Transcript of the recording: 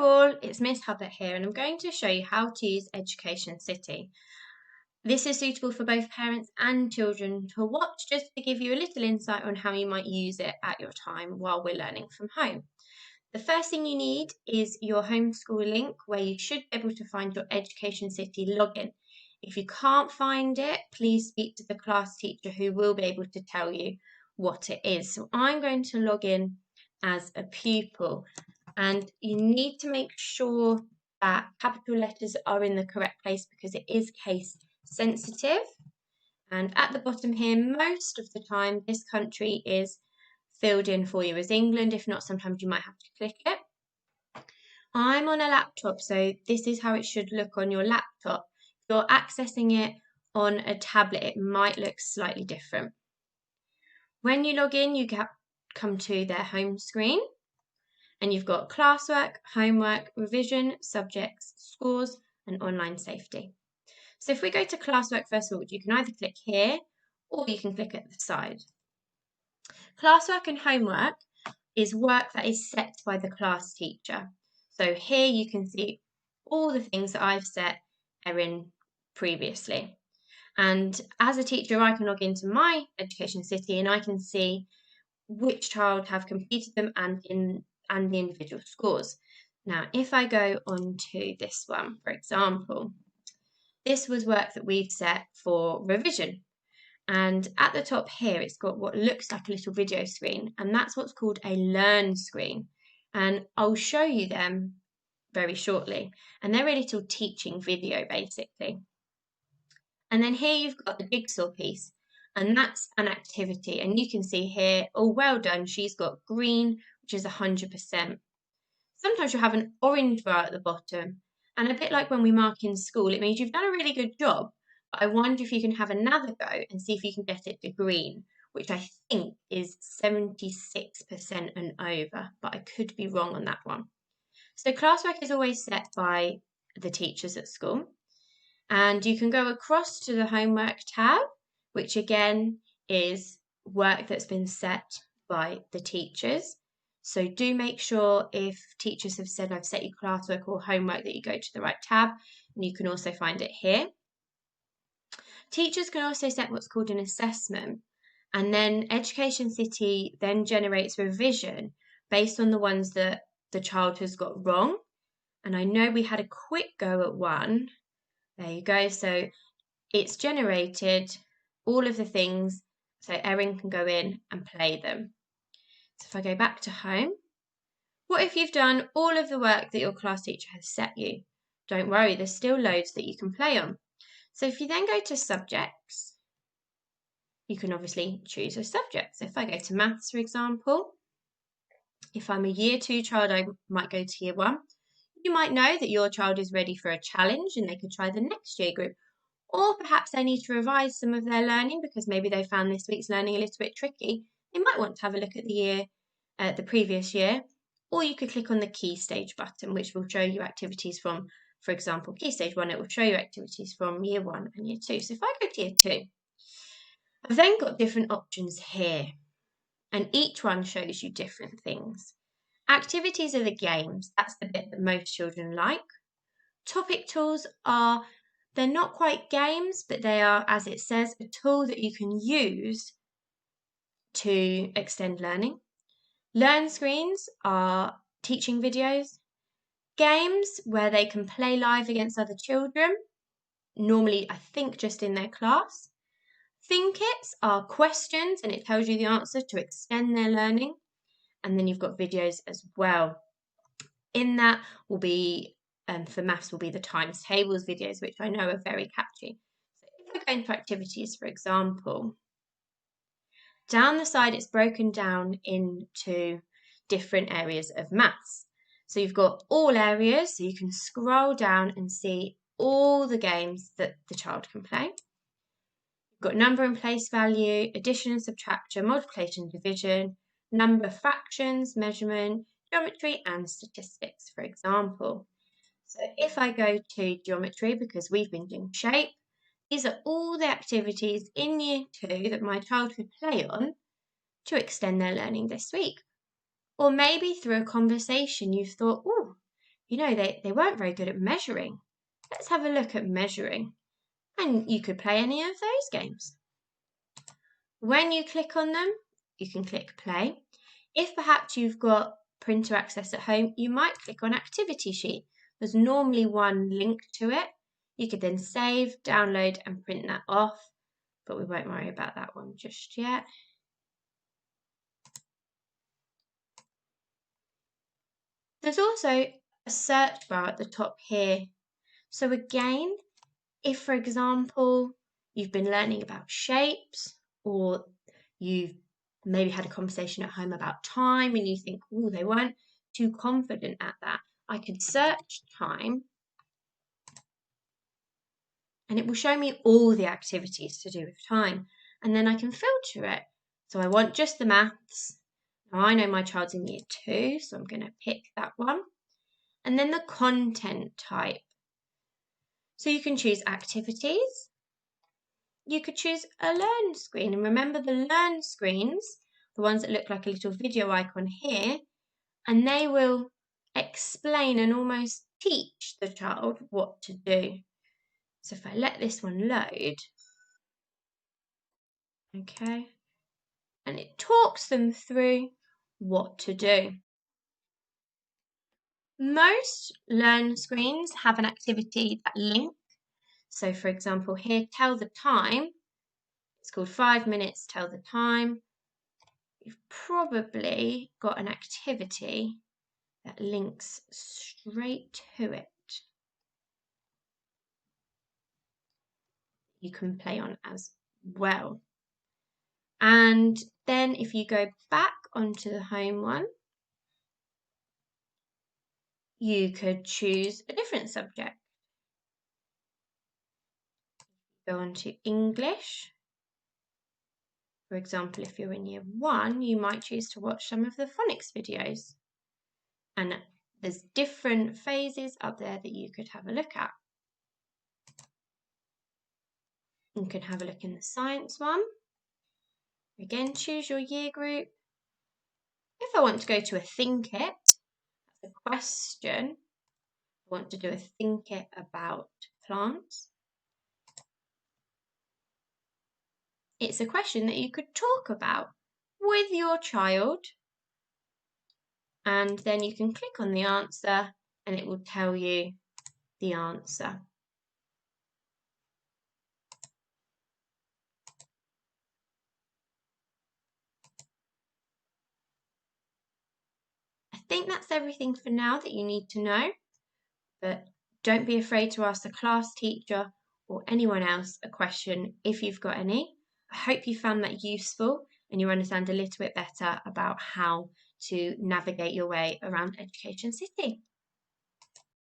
Hello all, it's Miss Hubbard here and I'm going to show you how to use Education City. This is suitable for both parents and children to watch, just to give you a little insight on how you might use it at your time while we're learning from home. The first thing you need is your homeschool link, where you should be able to find your Education City login. If you can't find it, please speak to the class teacher who will be able to tell you what it is. So I'm going to log in as a pupil. And you need to make sure that capital letters are in the correct place because it is case sensitive. And at the bottom here, most of the time, this country is filled in for you as England. If not, sometimes you might have to click it. I'm on a laptop, so this is how it should look on your laptop. If you're accessing it on a tablet, it might look slightly different. When you log in, you come to their home screen. And you've got classwork, homework, revision, subjects, scores, and online safety. So if we go to classwork first of all, you can either click here or you can click at the side. Classwork and homework is work that is set by the class teacher. So here you can see all the things that I've set Erin previously. And as a teacher, I can log into my Education City and I can see which child have completed them and the individual scores. Now, if I go on to this one, for example, this was work that we've set for revision. And at the top here, it's got what looks like a little video screen, and that's what's called a learn screen. And I'll show you them very shortly. And they're a little teaching video, basically. And then here you've got the jigsaw piece, and that's an activity. And you can see here, oh, well done, she's got green, which is 100%. Sometimes you'll have an orange bar at the bottom, and a bit like when we mark in school, it means you've done a really good job, but I wonder if you can have another go and see if you can get it to green, which I think is 76% and over, but I could be wrong on that one. So classwork is always set by the teachers at school, and you can go across to the homework tab, which again is work that's been set by the teachers. So do make sure if teachers have said I've set you classwork or homework that you go to the right tab, and you can also find it here. Teachers can also set what's called an assessment, and then Education City then generates revision based on the ones that the child has got wrong. And I know we had a quick go at one. There you go. So it's generated all of the things so Erin can go in and play them. So if I go back to home, what if you've done all of the work that your class teacher has set you? Don't worry, there's still loads that you can play on. So if you then go to subjects, you can obviously choose a subject. So if I go to maths, for example, if I'm a year 2 child, I might go to year 1. You might know that your child is ready for a challenge and they could try the next year group. Or perhaps they need to revise some of their learning because maybe they found this week's learning a little bit tricky. They might want to have a look at the previous year, or you could click on the Key Stage button, which will show you activities from, for example, Key Stage 1, it will show you activities from year 1 and year 2. So if I go to year 2, I've then got different options here, and each one shows you different things. Activities are the games, that's the bit that most children like. Topic tools are, they're not quite games, but they are, as it says, a tool that you can use to extend learning. Learn screens are teaching videos. Games where they can play live against other children, normally I think just in their class. Thinkits are questions and it tells you the answer to extend their learning. And then you've got videos as well. In that will be, for maths, will be the times tables videos, which I know are very catchy. So if I go into activities, for example, down the side it's broken down into different areas of maths. So you've got all areas, so you can scroll down and see all the games that the child can play. You've got number and place value, addition and subtraction, multiplication and division, number, fractions, measurement, geometry and statistics, for example. So if I go to geometry, because we've been doing shape, these are all the activities in year 2 that my child could play on to extend their learning this week. Or maybe through a conversation you've thought, oh, they weren't very good at measuring. Let's have a look at measuring. And you could play any of those games. When you click on them, you can click play. If perhaps you've got printer access at home, you might click on activity sheet. There's normally one link to it. You could then save, download and print that off, but we won't worry about that one just yet. There's also a search bar at the top here. So again, if for example, you've been learning about shapes, or you've maybe had a conversation at home about time and you think, oh, they weren't too confident at that, I could search time and it will show me all the activities to do with time. And then I can filter it. So I want just the maths. Now I know my child's in year 2, so I'm going to pick that one. And then the content type. So you can choose activities. You could choose a learn screen. And remember the learn screens, the ones that look like a little video icon here, and they will explain and almost teach the child what to do. So if I let this one load, okay, and it talks them through what to do. Most learn screens have an activity that link. So for example here, tell the time. It's called 5 minutes, tell the time. You've probably got an activity that links straight to it. You can play on as well. And then if you go back onto the home one, you could choose a different subject. Go on to English. For example, if you're in year 1, you might choose to watch some of the phonics videos. And there's different phases up there that you could have a look at. You can have a look in the science one. Again, choose your year group. If I want to go to a think it, that's a question. I want to do a think it about plants. It's a question that you could talk about with your child, and then you can click on the answer and it will tell you the answer. I think that's everything for now that you need to know, but don't be afraid to ask the class teacher or anyone else a question if you've got any. I hope you found that useful and you understand a little bit better about how to navigate your way around Education City.